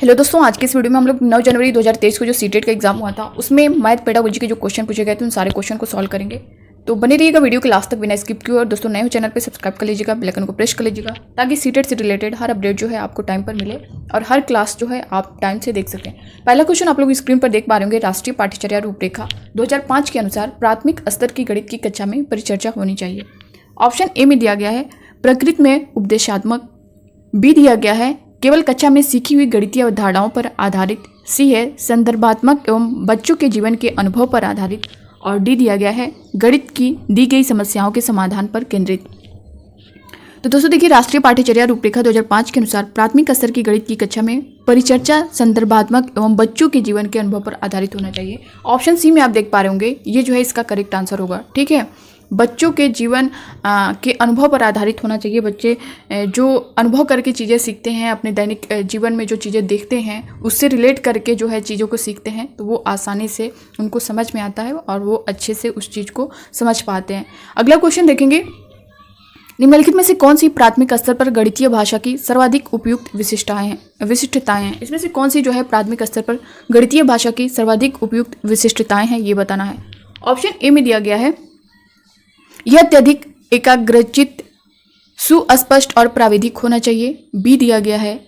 Hello दोस्तों, आज के इस वीडियो में हम लोग 9 जनवरी 2023 को जो सीटेट का एग्जाम हुआ था उसमें मैथ पेडागोजी के जो क्वेश्चन पूछे गए थे उन सारे क्वेश्चन को सॉल्व करेंगे। तो बने रहिएगा वीडियो के लास्ट तक बिना स्किप किए। और दोस्तों नए हो चैनल पे सब्सक्राइब कर लीजिएगा, बेल आइकन को प्रेस कर लीजिएगा ताकि सीटेट से रिलेटेड हर अपडेट जो है आपको टाइम पर मिले और हर क्लास जो है आप टाइम से देख सकें। पहला क्वेश्चन आप लोग स्क्रीन पर देख पा रहे होंगे। राष्ट्रीय पाठ्यचर्या रूपरेखा 2005 के अनुसार प्राथमिक स्तर की गणित की कक्षा में परिचर्चा होनी चाहिए। ऑप्शन ए में दिया गया है प्रकृति में उपदेशात्मक, बी दिया गया है केवल कक्षा में सीखी हुई गणितीय अवधारणाओं पर आधारित, सी है संदर्भात्मक एवं बच्चों के जीवन के अनुभव पर आधारित, और डी दिया गया है गणित की दी गई समस्याओं के समाधान पर केंद्रित। तो दोस्तों देखिए, राष्ट्रीय पाठ्यचर्या रूपरेखा 2005 के अनुसार प्राथमिक स्तर की गणित की कक्षा में परिचर्चा संदर्भात्मक एवं बच्चों के जीवन के अनुभव पर आधारित होना चाहिए। ऑप्शन सी में आप देख पा रहे होंगे, ये जो है इसका करेक्ट आंसर होगा। ठीक है, बच्चों के जीवन के अनुभव पर आधारित होना चाहिए। बच्चे जो अनुभव करके चीज़ें सीखते हैं, अपने दैनिक जीवन में जो चीज़ें देखते हैं उससे रिलेट करके जो है चीज़ों को सीखते हैं, तो वो आसानी से उनको समझ में आता है और वो अच्छे से उस चीज़ को समझ पाते हैं। अगला क्वेश्चन देखेंगे, निम्नलिखित में से कौन सी प्राथमिक स्तर पर गणितीय भाषा की सर्वाधिक उपयुक्त विशिष्टताएं हैं? इसमें से कौन सी जो है प्राथमिक स्तर पर गणितीय भाषा की सर्वाधिक उपयुक्त विशिष्टताएं हैं, ये बताना है। ऑप्शन ए में दिया गया है यह अत्यधिक एकाग्रचित, सुस्पष्ट और प्राविधिक होना चाहिए। बी दिया गया है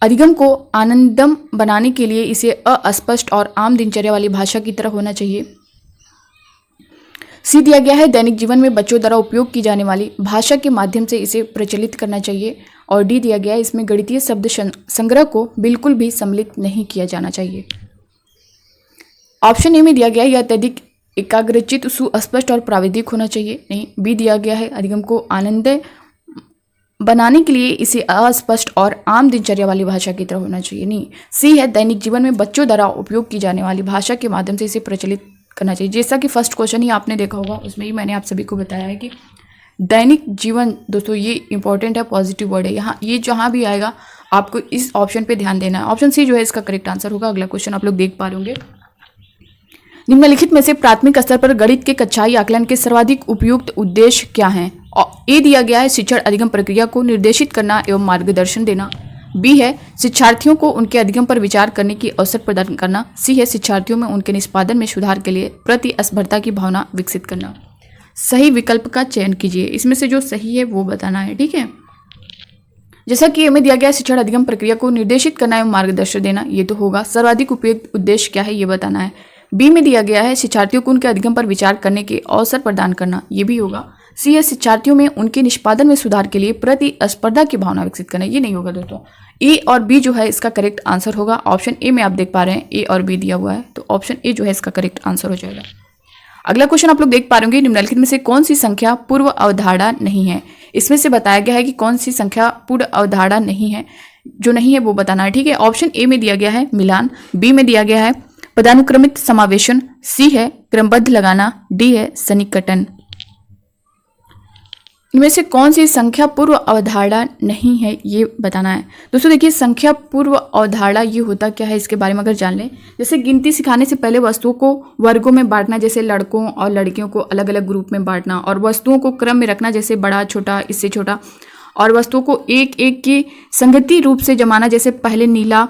अधिगम को आनंदम बनाने के लिए इसे अस्पष्ट और आम दिनचर्या वाली भाषा की तरह होना चाहिए। सी दिया गया है दैनिक जीवन में बच्चों द्वारा उपयोग की जाने वाली भाषा के माध्यम से इसे प्रचलित करना चाहिए। और डी दिया गया है इसमें गणितीय शब्द संग्रह को बिल्कुल भी सम्मिलित नहीं किया जाना चाहिए। ऑप्शन ए में दिया गया है यह अत्यधिक एकाग्रचित, सुस्पष्ट और प्राविधिक होना चाहिए। नहीं। बी दिया गया है अधिगम को आनंद बनाने के लिए इसे अस्पष्ट और आम दिनचर्या वाली भाषा की तरह होना चाहिए। नहीं। सी है दैनिक जीवन में बच्चों द्वारा उपयोग की जाने वाली भाषा के माध्यम से इसे प्रचलित करना चाहिए। जैसा कि फर्स्ट क्वेश्चन ही आपने देखा होगा, उसमें ही मैंने आप सभी को बताया है कि दैनिक जीवन, दोस्तों ये इंपॉर्टेंट है, पॉजिटिव वर्ड है। यहाँ ये जहाँ भी आएगा आपको इस ऑप्शन पे ध्यान देना है। ऑप्शन सी जो है इसका करेक्ट आंसर होगा। अगला क्वेश्चन आप लोग देख पा रहे होंगे, निम्नलिखित में से प्राथमिक स्तर पर गणित के कक्षाई आकलन के सर्वाधिक उपयुक्त उद्देश्य क्या हैं? ए दिया गया है शिक्षण अधिगम प्रक्रिया को निर्देशित करना एवं मार्गदर्शन देना। बी है शिक्षार्थियों को उनके अधिगम पर विचार करने की अवसर प्रदान करना। सी है शिक्षार्थियों में उनके निष्पादन में सुधार के लिए प्रतिस्पर्धा की भावना विकसित करना। सही विकल्प का चयन कीजिए, इसमें से जो सही है वो बताना है। ठीक है, जैसा कि हमें दिया गया शिक्षण अधिगम प्रक्रिया को निर्देशित करना एवं मार्गदर्शन देना, ये तो होगा। सर्वाधिक उपयुक्त उद्देश्य क्या है ये बताना है। बी में दिया गया है शिक्षार्थियों को उनके अधिगम पर विचार करने के अवसर प्रदान करना, ये भी होगा। सी है शिक्षार्थियों में उनके निष्पादन में सुधार के लिए प्रतिस्पर्धा की भावना विकसित करना, ये नहीं होगा दोस्तों। ए और बी जो है इसका करेक्ट आंसर होगा। ऑप्शन ए में आप देख पा रहे हैं ए और बी दिया हुआ है, तो ऑप्शन ए जो है इसका करेक्ट आंसर हो जाएगा। अगला क्वेश्चन आप लोग देख पा रहे होंगे, निम्नलिखित में से कौन सी संख्या पूर्व अवधारणा नहीं है? इसमें से बताया गया है कि कौन सी संख्या पूर्व अवधारणा नहीं है, जो नहीं है वो बताना है। ठीक है, ऑप्शन ए में दिया गया है मिलान, बी में दिया गया है पदानुक्रमित समावेशन, सी है क्रमबद्ध लगाना, डी है सन्निकटन। इनमें से कौन सी संख्या पूर्व अवधारणा नहीं है ये बताना है। दोस्तों देखिए, संख्या पूर्व अवधारणा ये होता क्या है इसके बारे में अगर जान लें, जैसे गिनती सिखाने से पहले वस्तुओं को वर्गों में बांटना, जैसे लड़कों और लड़कियों को अलग अलग ग्रुप में बांटना, और वस्तुओं को क्रम में रखना, जैसे बड़ा छोटा इससे छोटा, और वस्तुओं को एक एक की संगति रूप से जमाना, जैसे पहले नीला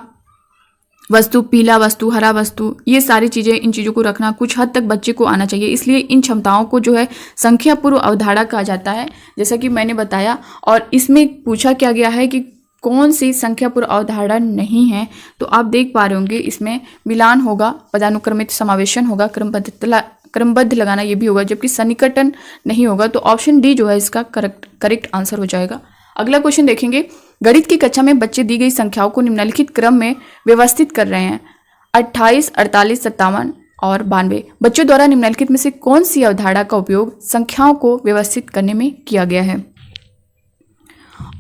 वस्तु, पीला वस्तु, हरा वस्तु, ये सारी चीज़ें, इन चीज़ों को रखना कुछ हद तक बच्चे को आना चाहिए। इसलिए इन क्षमताओं को जो है संख्या पूर्व अवधारणा कहा जाता है, जैसा कि मैंने बताया। और इसमें पूछा क्या गया है कि कौन सी संख्या पूर्व अवधारणा नहीं है, तो आप देख पा रहे होंगे इसमें मिलान होगा, पदानुक्रमित समावेशन होगा, क्रमबद्ध लगाना ये भी होगा, जबकि सन्निकटन नहीं होगा। तो ऑप्शन डी जो है इसका करेक्ट आंसर हो जाएगा। अगला क्वेश्चन देखेंगे, गणित की कक्षा में बच्चे दी गई संख्याओं को निम्नलिखित क्रम में व्यवस्थित कर रहे हैं। 28, 48, 57 और 92 बच्चों द्वारा निम्नलिखित में से कौन सी अवधारणा का उपयोग संख्याओं को व्यवस्थित करने में किया गया है?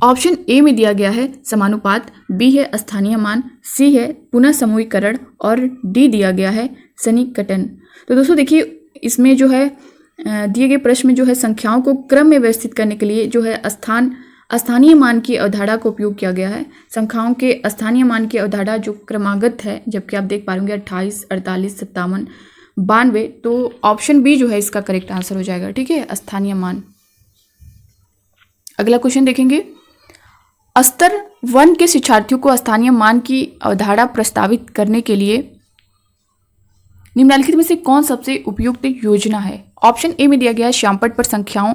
ऑप्शन ए में दिया गया है समानुपात, बी है स्थानीय मान, सी है पुनः समूहीकरण, और डी दिया गया है सन्निकटन। तो दोस्तों देखिए, इसमें जो है दिए गए प्रश्न में जो है संख्याओं को क्रम में व्यवस्थित करने के लिए जो है स्थानीय मान की अवधारणा का उपयोग किया गया है। संख्याओं के स्थानीय मान की अवधारणा जो क्रमागत है, जबकि आप देख पा रहे होंगे 28, 48, 57, 92, तो ऑप्शन बी जो है इसका करेक्ट आंसर हो जाएगा। ठीक है, स्थानीय मान। अगला क्वेश्चन देखेंगे, स्तर 1 के शिक्षार्थियों को स्थानीय मान की अवधारणा प्रस्तावित करने के लिए निम्नलिखित में से कौन सबसे उपयुक्त योजना है? ऑप्शन ए में दिया गया है श्यामपट्ट पर संख्याओं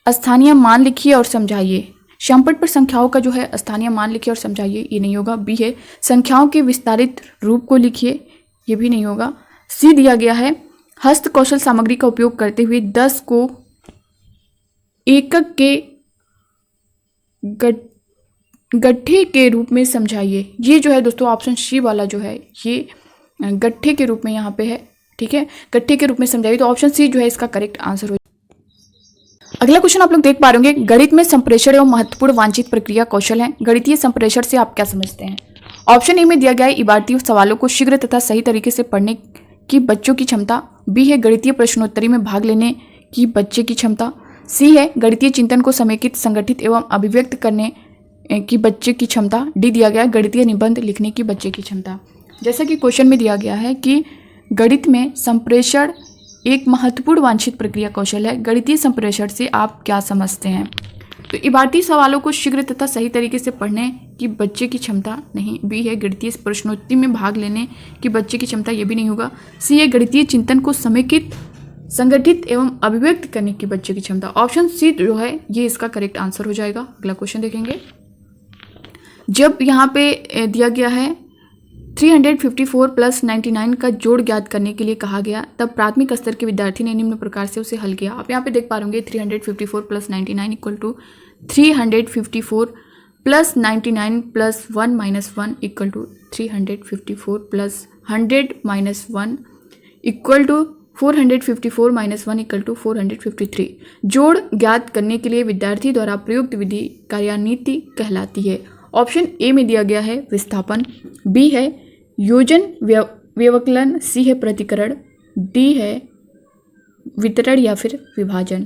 स्थानीय मान लिखिए और समझाइए। श्यामपट्ट पर संख्याओं का जो है स्थानीय मान लिखिए और समझाइए, ये नहीं होगा। बी है संख्याओं के विस्तारित रूप को लिखिए, ये भी नहीं होगा। सी दिया गया है हस्त कौशल सामग्री का उपयोग करते हुए 10 को एकक के गट्ठे के रूप में समझाइए। ये जो है दोस्तों ऑप्शन सी वाला जो है ये गट्ठे के रूप में यहाँ पे है, ठीक है, गट्ठे के रूप में समझाइए। तो ऑप्शन सी जो है इसका करेक्ट आंसर हो। अगला क्वेश्चन आप लोग देख पा रहे होंगे, गणित में संप्रेषण एवं महत्वपूर्ण वांछित प्रक्रिया कौशल है। गणितीय संप्रेषण से आप क्या समझते हैं? ऑप्शन ए में दिया गया है इबारती सवालों को शीघ्र तथा सही तरीके से पढ़ने की बच्चों की क्षमता। बी है गणितीय प्रश्नोत्तरी में भाग लेने की बच्चे की क्षमता। सी है गणितीय चिंतन को समेकित, संगठित एवं अभिव्यक्त करने की बच्चे की क्षमता। डी दिया गया है गणितीय निबंध लिखने की बच्चे की क्षमता। जैसा कि क्वेश्चन में दिया गया है कि गणित में संप्रेषण एक महत्वपूर्ण वांछित प्रक्रिया कौशल है, गणितीय संप्रेषण से आप क्या समझते हैं? तो इबारती सवालों को शीघ्र तथा सही तरीके से पढ़ने की बच्चे की क्षमता नहीं। बी है गणितीय प्रश्नोत्तरी में भाग लेने की बच्चे की क्षमता, ये भी नहीं होगा। सी है गणितीय चिंतन को समेकित, संगठित एवं अभिव्यक्त करने की बच्चे की क्षमता। ऑप्शन सी जो है ये इसका करेक्ट आंसर हो जाएगा। अगला क्वेश्चन देखेंगे, जब यहाँ पे दिया गया है 354 प्लस 99 का जोड़ ज्ञात करने के लिए कहा गया, तब प्राथमिक स्तर के विद्यार्थी ने निम्न प्रकार से उसे हल किया। आप यहाँ पे देख पा रहे होंगे 354 plus 99 equal to 354 plus 99 plus 1 minus 1 equal to 354 plus 100 minus 1 equal to 454 minus 1 equal to 453। जोड़ ज्ञात करने के लिए विद्यार्थी द्वारा प्रयुक्त विधि कार्यान्विति कहलाती है। ऑप्शन ए में दिया गया है विस्थापन, बी है योजन व्यवकलन, सी है प्रतिकरण, डी है वितरण या फिर विभाजन।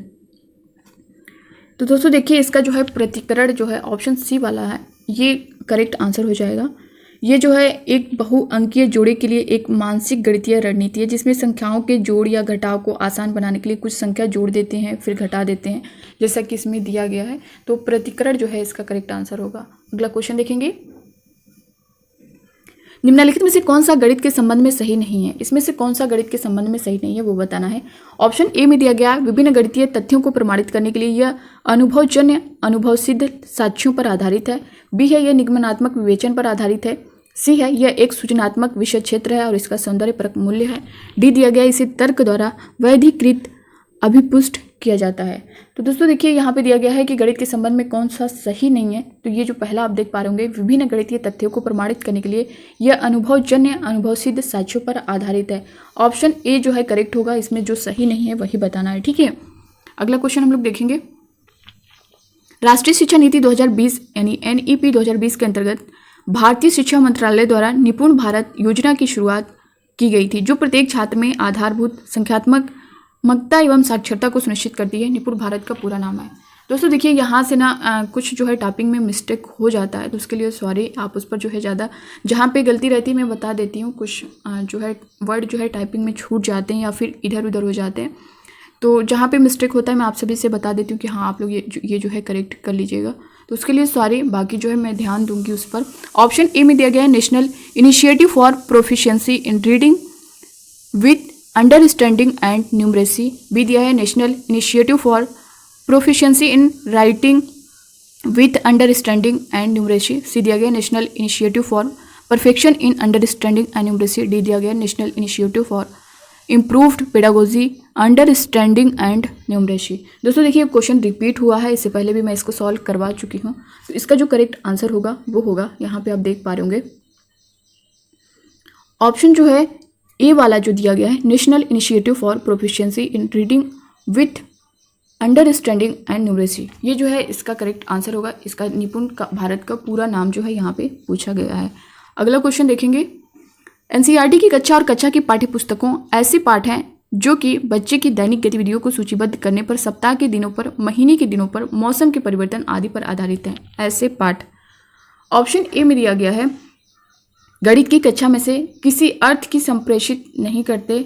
तो दोस्तों देखिए इसका जो है प्रतिकरण जो है ऑप्शन सी वाला है, ये करेक्ट आंसर हो जाएगा। ये जो है एक बहुअंकीय जोड़े के लिए एक मानसिक गणितीय रणनीति है जिसमें संख्याओं के जोड़ या घटाव को आसान बनाने के लिए कुछ संख्या जोड़ देते हैं फिर घटा देते हैं, जैसा कि इसमें दिया गया है। तो प्रतिकरण जो है इसका करेक्ट आंसर होगा। अगला क्वेश्चन देखेंगे, निम्नलिखित में से कौन सा गणित के संबंध में सही नहीं है? इसमें से कौन सा गणित के संबंध में सही नहीं है वो बताना है। ऑप्शन ए में दिया गया विभिन्न गणितीय तथ्यों को प्रमाणित करने के लिए यह अनुभवजन्य अनुभव सिद्ध साक्ष्यों पर आधारित है। बी है यह निगमनात्मक विवेचन पर आधारित है। सी है यह एक सूचनात्मक विषय क्षेत्र है और इसका सौंदर्यपरक मूल्य है। डी दिया गया इसे तर्क द्वारा वैधीकृत अभिपुष्ट किया जाता है। तो दोस्तों देखिए यहाँ पे दिया गया है कि गणित के संबंध में कौन सा सही नहीं है। तो ये जो पहला आप देख पा रहे होंगे विभिन्न गणितीय तथ्यों को प्रमाणित करने के लिए यह अनुभवजन्य अनुभव सिद्ध साक्ष्यों पर आधारित है। ऑप्शन ए जो है करेक्ट होगा, इसमें जो सही नहीं है वही बताना है, ठीक है। अगला क्वेश्चन हम लोग देखेंगे, राष्ट्रीय शिक्षा नीति 2020 यानी NEP 2020 के अंतर्गत भारतीय शिक्षा मंत्रालय द्वारा निपुण भारत योजना की शुरुआत की गई थी, जो प्रत्येक छात्र में आधारभूत संख्यात्मकता एवं साक्षरता को सुनिश्चित करती है। निपुण भारत का पूरा नाम है। दोस्तों देखिए यहाँ से ना कुछ जो है टाइपिंग में मिस्टेक हो जाता है, तो उसके लिए सॉरी। आप उस पर जो है ज़्यादा जहाँ पे गलती रहती है मैं बता देती हूँ। कुछ जो है वर्ड जो है टाइपिंग में छूट जाते हैं या फिर इधर उधर हो जाते हैं, तो जहाँ पे मिस्टेक होता है मैं आप सभी से बता देती हूँ कि हाँ आप लोग ये जो है करेक्ट कर लीजिएगा। तो उसके लिए सॉरी, बाकी जो है मैं ध्यान दूंगी उस पर। ऑप्शन ए में दिया गया है national initiative for proficiency in reading with understanding and numeracy. B दिया है national initiative for proficiency in writing with understanding and numeracy. C दिया गया national initiative for perfection in understanding and numeracy. D दिया गया national initiative for improved pedagogy understanding and numeracy. दोस्तों देखिए question repeat हुआ है, इससे पहले भी मैं इसको सॉल्व करवा चुकी हूँ। तो इसका जो करेक्ट आंसर होगा वो होगा, यहाँ पे आप देख पा रहे होंगे ऑप्शन जो है ए वाला जो दिया गया है national initiative for proficiency in reading with understanding and numeracy, ये जो है इसका करेक्ट आंसर होगा। इसका निपुण भारत का पूरा नाम जो है यहाँ पे पूछा गया है। अगला क्वेश्चन देखेंगे, NCERT की कक्षा और कक्षा की पाठ्य पुस्तकों ऐसे पाठ हैं जो कि बच्चे की दैनिक गतिविधियों को सूचीबद्ध करने पर, सप्ताह के दिनों पर, महीने के दिनों पर, मौसम के परिवर्तन आदि पर आधारित हैं। ऐसे पाठ ऑप्शन ए में दिया गया है गणित की कक्षा में से किसी अर्थ की संप्रेषित नहीं करते,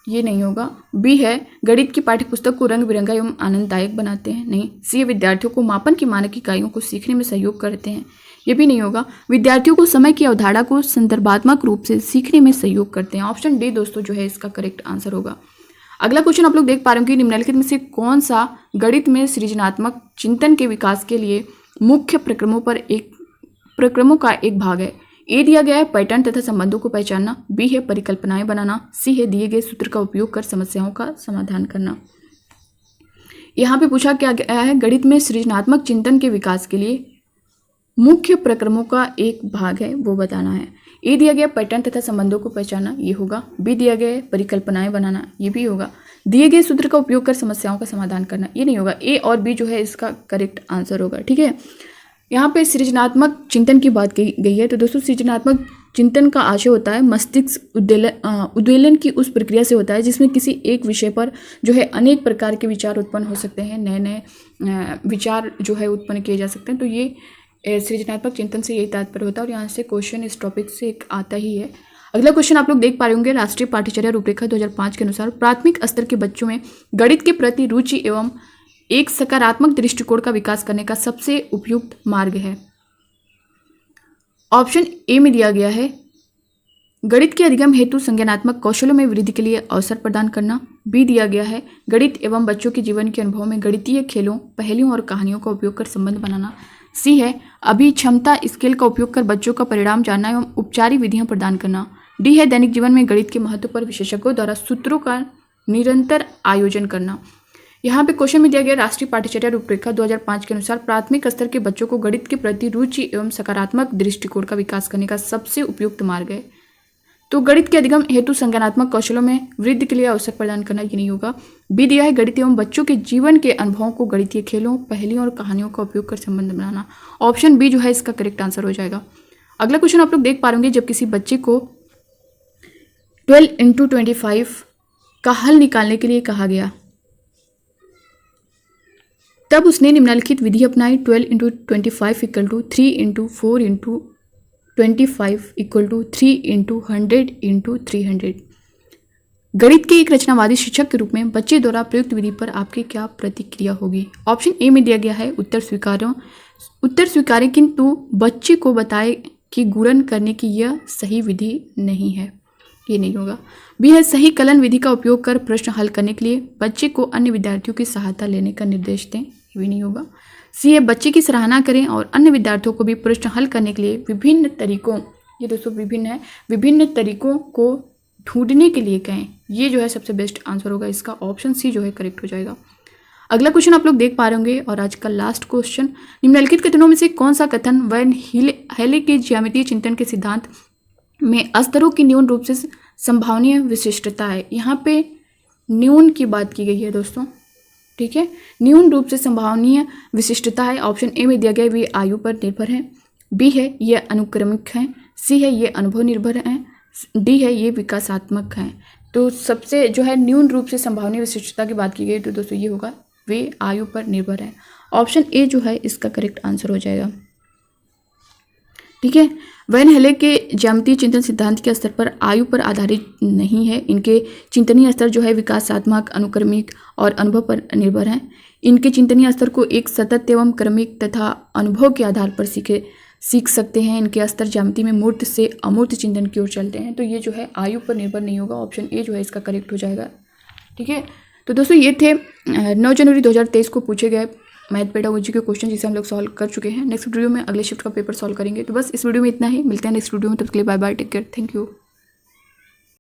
ये नहीं होगा। बी है गणित की पाठ्यपुस्तक को रंग बिरंगा एवं आनंददायक बनाते हैं, नहीं। सी है विद्यार्थियों को मापन की मानक इकाइयों को सीखने में सहयोग करते हैं, ये भी नहीं होगा। विद्यार्थियों को समय की अवधारणा को संदर्भात्मक रूप से सीखने में सहयोग करते हैं। ऑप्शन डी दोस्तों जो है इसका करेक्ट आंसर होगा। अगला क्वेश्चन आप लोग देख पा रहे हो कि निम्नलिखित में से कौन सा गणित में सृजनात्मक चिंतन के विकास के लिए मुख्य प्रक्रमों का एक भाग है। ए दिया गया है पैटर्न तथा संबंधों को पहचानना, बी है परिकल्पनाएं बनाना, सी है दिए गए सूत्र का उपयोग कर समस्याओं का समाधान करना। यहाँ पे पूछा क्या गया है, गणित में सृजनात्मक चिंतन के विकास के लिए मुख्य प्रक्रमों का एक भाग है वो बताना है। ए दिया गया पैटर्न तथा संबंधों को पहचानना, ये होगा। बी दिया गया परिकल्पनाएं बनाना, ये भी होगा। दिए गए सूत्र का उपयोग कर समस्याओं का समाधान करना, ये नहीं होगा। ए और बी जो है इसका करेक्ट आंसर होगा। ठीक है, यहाँ पे सृजनात्मक चिंतन की बात की गई है। तो दोस्तों सृजनात्मक चिंतन का आशय होता है मस्तिष्क उद्वेलन की उस प्रक्रिया से होता है जिसमें किसी एक विषय पर जो है अनेक प्रकार के विचार उत्पन्न हो सकते हैं, नए नए विचार जो है उत्पन्न किए जा सकते हैं। तो ये सृजनात्मक चिंतन से यही तात्पर्य होता है और यहाँ से क्वेश्चन इस टॉपिक से एक आता ही है। अगला क्वेश्चन आप लोग देख पा रहे होंगे, राष्ट्रीय पाठ्यचर्या रूपरेखा 2005 के अनुसार प्राथमिक स्तर के बच्चों में गणित के प्रति रुचि एवं एक सकारात्मक दृष्टिकोण का विकास करने का सबसे उपयुक्त मार्ग है। ऑप्शन ए में दिया गया है गणित के अधिगम हेतु संज्ञानात्मक कौशलों में वृद्धि के लिए अवसर प्रदान करना, बी दिया गया है गणित एवं बच्चों के जीवन के अनुभव में गणितीय खेलों, पहेलियों और कहानियों का उपयोग कर संबंध बनाना, सी है अभिक्षमता स्केल का उपयोग कर बच्चों का परिणाम जानना एवं उपचारिक विधियां प्रदान करना, डी है दैनिक जीवन में गणित के महत्व पर विशेषज्ञों द्वारा सूत्रों का निरंतर आयोजन करना। यहाँ पे क्वेश्चन में दिया गया राष्ट्रीय पाठ्यचर्या रूपरेखा 2005 के अनुसार प्राथमिक स्तर के बच्चों को गणित के प्रति रुचि एवं सकारात्मक दृष्टिकोण का विकास करने का सबसे उपयुक्त मार्ग है। तो गणित के अधिगम हेतु संज्ञानात्मक कौशलों में वृद्धि के लिए अवसर प्रदान करना, ये नहीं होगा। बी दिया है गणित एवं बच्चों के जीवन के अनुभवों को गणितीय खेलों, पहेलियों और कहानियों का उपयोग कर संबंध बनाना। ऑप्शन बी जो है इसका करेक्ट आंसर हो जाएगा। अगला क्वेश्चन आप लोग देख पा रहे होंगे, जब किसी बच्चे को 12 × 25 का हल निकालने के लिए कहा गया तब उसने निम्नलिखित विधि अपनाई। 12 × 25 = 3 × 4 × 25 = 3 × 100 × 300। गणित के एक रचनावादी शिक्षक के रूप में बच्चे द्वारा प्रयुक्त विधि पर आपकी क्या प्रतिक्रिया होगी। ऑप्शन ए में दिया गया है उत्तर स्वीकार्य, किंतु बच्चे को बताए कि गुणन करने की यह सही विधि नहीं है, ये नहीं होगा। बी है सही कलन विधि का उपयोग कर प्रश्न हल करने के लिए बच्चे को अन्य विद्यार्थियों की सहायता लेने का निर्देश दें, ये भी नहीं होगा। सी है बच्चे की सराहना करें और अन्य विद्यार्थियों को भी प्रश्न हल करने के लिए विभिन्न तरीकों, ये दोस्तों विभिन्न है, विभिन्न तरीकों को ढूंढने के लिए कहें, ये जो है सबसे बेस्ट आंसर होगा। इसका ऑप्शन सी जो है करेक्ट हो जाएगा। अगला क्वेश्चन आप लोग देख पा रहे होंगे और आज का लास्ट क्वेश्चन, निम्नलिखित कथनों में से कौन सा कथन वैन हेले के ज्यामितीय चिंतन के सिद्धांत में स्तरों की न्यून रूप से संभावनीय विशिष्टता है। यहाँ पे न्यून की बात की गई है दोस्तों, ठीक है, न्यून रूप से संभावनीय विशिष्टता है। ऑप्शन ए में दिया गया वे आयु पर निर्भर है, बी है ये अनुक्रमिक है, सी है ये अनुभव निर्भर है, डी है ये विकासात्मक है। तो सबसे जो है न्यून रूप से संभावनीय विशिष्टता की बात की गई तो दोस्तों ये होगा वे आयु पर निर्भर है। ऑप्शन ए जो है इसका करेक्ट आंसर हो जाएगा। ठीक है, वैन हेले के ज्यामितीय चिंतन सिद्धांत के स्तर पर आयु पर आधारित नहीं है। इनके चिंतनीय स्तर जो है विकासात्मक, अनुक्रमिक और अनुभव पर निर्भर हैं। इनके चिंतनीय स्तर को एक सतत एवं क्रमिक तथा अनुभव के आधार पर सीख सकते हैं। इनके स्तर ज्यामिति में मूर्त से अमूर्त चिंतन की ओर चलते हैं। तो ये जो है आयु पर निर्भर नहीं होगा, ऑप्शन ए जो है इसका करेक्ट हो जाएगा। ठीक है, तो दोस्तों ये थे 9 जनवरी 2023 को पूछे गए मैथ पेडागोजी के क्वेश्चन जिसे हम लोग सॉल्व कर चुके हैं। नेक्स्ट वीडियो में अगले शिफ्ट का पेपर सॉल्व करेंगे। तो बस इस वीडियो में इतना ही, मिलते हैं नेक्स्ट वीडियो में, तब तक के लिए bye bye, take care, thank you.